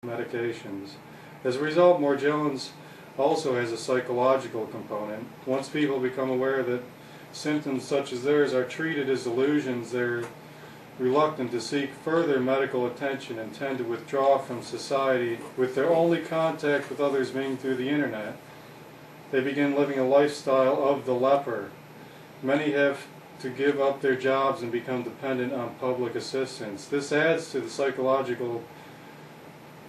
medications. As a result, Morgellons also has a psychological component. Once people become aware that symptoms such as theirs are treated as illusions, they're reluctant to seek further medical attention and tend to withdraw from society, with their only contact with others being through the internet. They begin living a lifestyle of the leper. Many have to give up their jobs and become dependent on public assistance. This adds to the psychological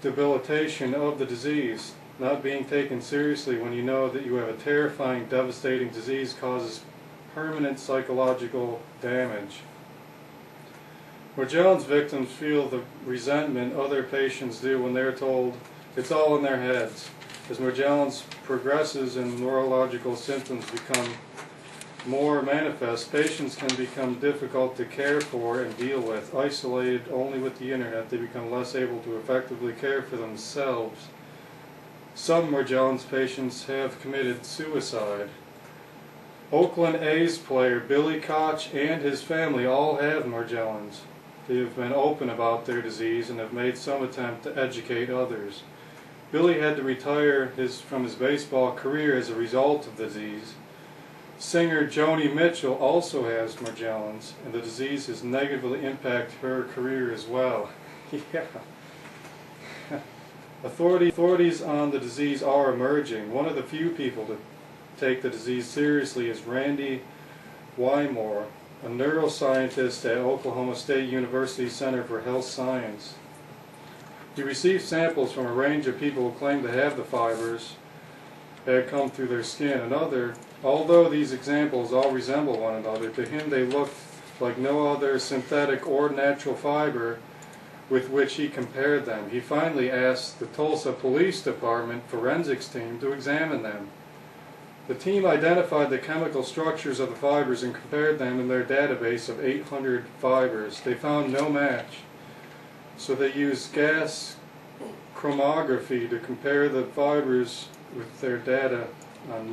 debilitation of the disease. Not being taken seriously when you know that you have a terrifying, devastating disease causes permanent psychological damage. Morgellons victims feel the resentment other patients do when they're told it's all in their heads. As Morgellons progresses and neurological symptoms become more manifest, patients can become difficult to care for and deal with. Isolated only with the internet, they become less able to effectively care for themselves. Some Morgellons patients have committed suicide. Oakland A's player Billy Koch and his family all have Morgellons. They have been open about their disease and have made some attempt to educate others. Billy had to retire from his baseball career as a result of the disease. Singer Joni Mitchell also has Morgellons, and the disease has negatively impacted her career as well. Yeah. Authorities on the disease are emerging. One of the few people to take the disease seriously is Randy Wymore, a neuroscientist at Oklahoma State University Center for Health Science. He received samples from a range of people who claimed to have the fibers that had come through their skin. Although these examples all resemble one another, to him they looked like no other synthetic or natural fiber with which he compared them. He finally asked the Tulsa Police Department forensics team to examine them. The team identified the chemical structures of the fibers and compared them in their database of 800 fibers. They found no match, so they used gas chromatography to compare the fibers with their data on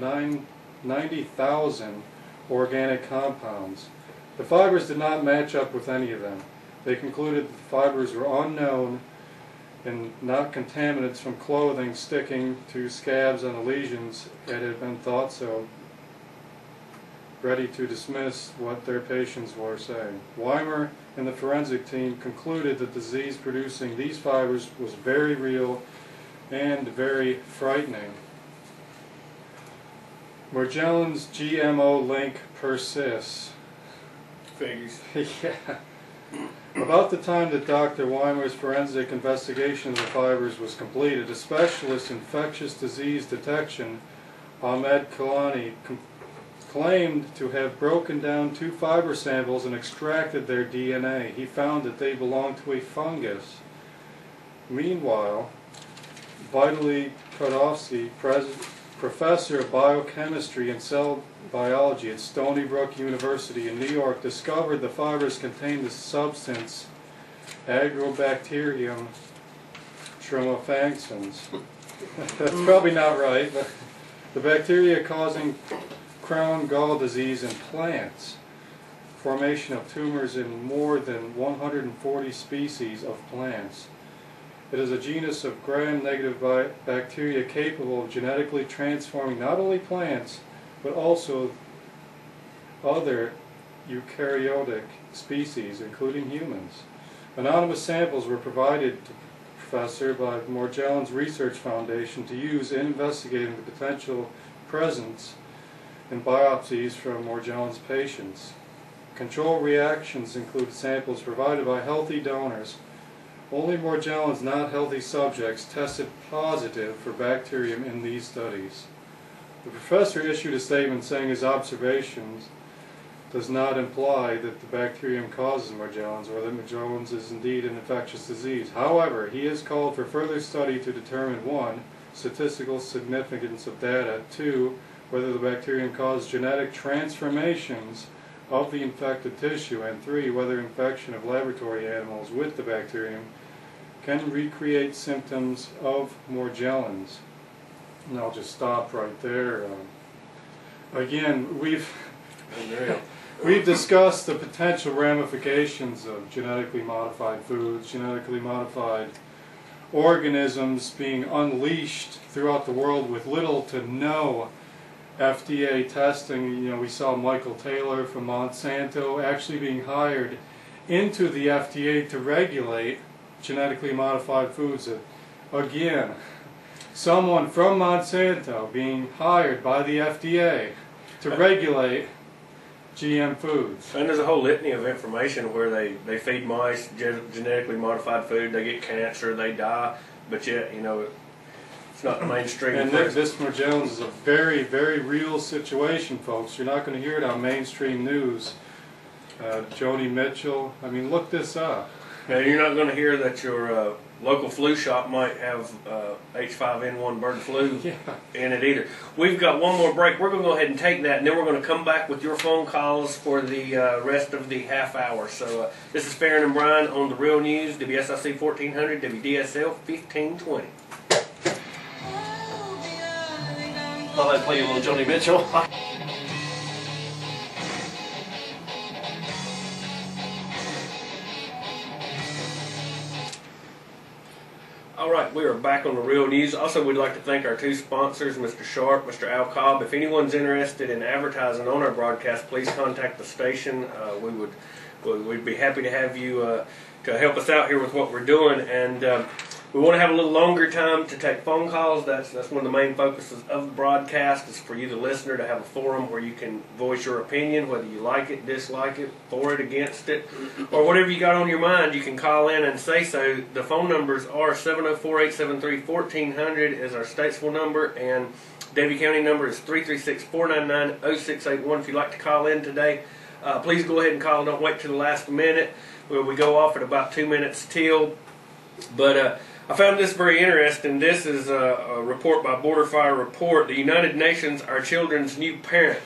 90,000 organic compounds. The fibers did not match up with any of them. They concluded that the fibers were unknown and not contaminants from clothing sticking to scabs on the lesions that had been thought so, ready to dismiss what their patients were saying. Weimer and the forensic team concluded that the disease producing these fibers was very real and very frightening. Morgellons GMO link persists. Figures. Yeah. About the time that Dr. Weimer's forensic investigation of the fibers was completed, a specialist in infectious disease detection, Ahmed Kalani, claimed to have broken down 2 fiber samples and extracted their DNA. He found that they belonged to a fungus. Meanwhile, Vitaly Kodovsky, professor of biochemistry and cell biology at Stony Brook University in New York, discovered the fibers contained the substance Agrobacterium tremofasciens. That's probably not right, but the bacteria causing crown gall disease in plants, formation of tumors in more than 140 species of plants. It is a genus of gram-negative bacteria capable of genetically transforming not only plants, but also other eukaryotic species, including humans. Anonymous samples were provided to the professor by Morgellons Research Foundation to use in investigating the potential presence in biopsies from Morgellons patients. Control reactions include samples provided by healthy donors. Only Morgellons, not healthy subjects, tested positive for bacterium in these studies. The professor issued a statement saying his observations does not imply that the bacterium causes Morgellons or that Morgellons is indeed an infectious disease. However, he has called for further study to determine 1. Statistical significance of data, 2. Whether the bacterium caused genetic transformations of the infected tissue, and 3. Whether infection of laboratory animals with the bacterium can recreate symptoms of Morgellons. And I'll just stop right there. Again, we've discussed the potential ramifications of genetically modified foods, genetically modified organisms being unleashed throughout the world with little to no FDA testing. You know, we saw Michael Taylor from Monsanto actually being hired into the FDA to regulate genetically modified foods. Again, someone from Monsanto being hired by the FDA to regulate GM foods. And there's a whole litany of information where they feed mice genetically modified food, they get cancer, they die, but yet, you know, it's not mainstream. And this, Mr. Jones, is a very, very real situation, folks. You're not going to hear it on mainstream news. Joni Mitchell, I mean, look this up. Now, you're not going to hear that your local flu shop might have H5N1 bird flu in it either. We've got one more break. We're going to go ahead and take that, and then we're going to come back with your phone calls for the rest of the half hour. So this is Farron and Brian on the Real News, WSIC 1400, WDSL 1520. Thought I'd play you a little Joni Mitchell. All right, we are back on the Real News. Also, we'd like to thank our two sponsors, Mr. Sharp, Mr. Al Cobb. If anyone's interested in advertising on our broadcast, please contact the station. We'd be happy to have you to help us out here with what we're doing. And we want to have a little longer time to take phone calls. That's one of the main focuses of the broadcast, is for you, the listener, to have a forum where you can voice your opinion, whether you like it, dislike it, for it, against it, or whatever you got on your mind. You can call in and say so. The phone numbers are 704-873-1400 is our Statesville number, and Davie County number is 336-499-0681. If you'd like to call in today, please go ahead and call. Don't wait till the last minute. We go off at about 2 minutes till. But I found this very interesting. This is a report by Border Fire Report. The United Nations, our children's new parent.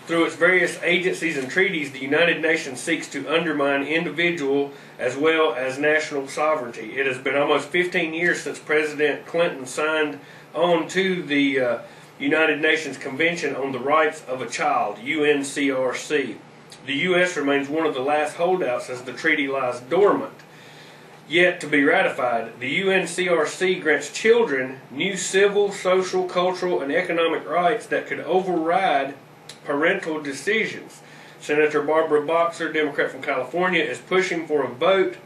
Through its various agencies and treaties, the United Nations seeks to undermine individual as well as national sovereignty. It has been almost 15 years since President Clinton signed on to the United Nations Convention on the Rights of a Child, UNCRC. The U.S. remains one of the last holdouts as the treaty lies dormant, yet to be ratified. The UNCRC grants children new civil, social, cultural, and economic rights that could override parental decisions. Senator Barbara Boxer, Democrat from California, is pushing for a vote,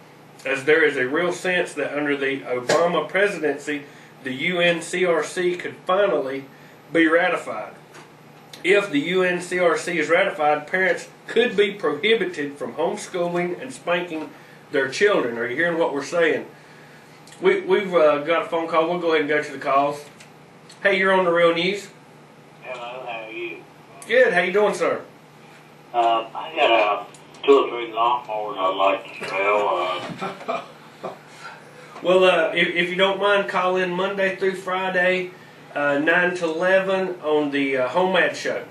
as there is a real sense that under the Obama presidency, the UNCRC could finally be ratified. If the UNCRC is ratified, parents could be prohibited from homeschooling and spanking their children. Are you hearing what we're saying? We've got a phone call. We'll go ahead and go to the calls. Hey, you're on the Real News. Hello, how are you? Good. How you doing, sir? I got 2 or 3 lawnmowers I'd like to sell. Well, if you don't mind, call in Monday through Friday, 9 to 11 on the Home Ad Show.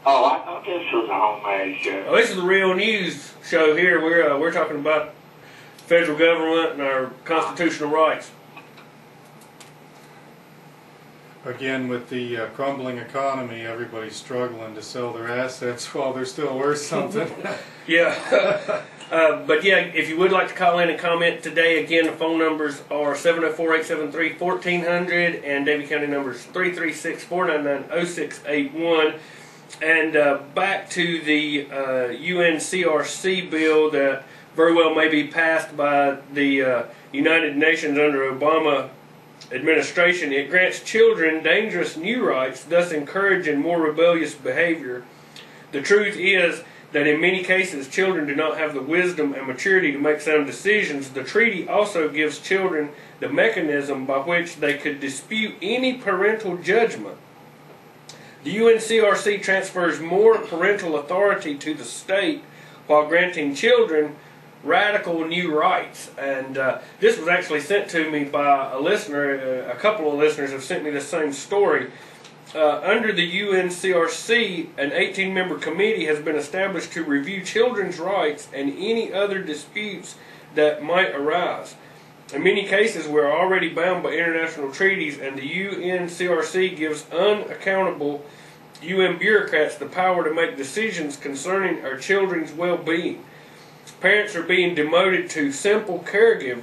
Oh, I thought this was a homemade show. Oh, this is the Real News show here. We're talking about federal government and our constitutional rights. Again, with the crumbling economy, everybody's struggling to sell their assets while they're still worth something. Yeah. But yeah, if you would like to call in and comment today, again, the phone numbers are 704-873-1400 and Davie County numbers 336-499-0681. And back to the UNCRC bill that very well may be passed by the United Nations under Obama administration. It grants children dangerous new rights, thus encouraging more rebellious behavior. The truth is that in many cases, children do not have the wisdom and maturity to make sound decisions. The treaty also gives children the mechanism by which they could dispute any parental judgment. The UNCRC transfers more parental authority to the state while granting children radical new rights. And this was actually sent to me by a listener. A couple of listeners have sent me the same story. Under the UNCRC, an 18-member committee has been established to review children's rights and any other disputes that might arise. In many cases, we are already bound by international treaties, and the UNCRC gives unaccountable UN bureaucrats the power to make decisions concerning our children's well-being. Parents are being demoted to simple caregivers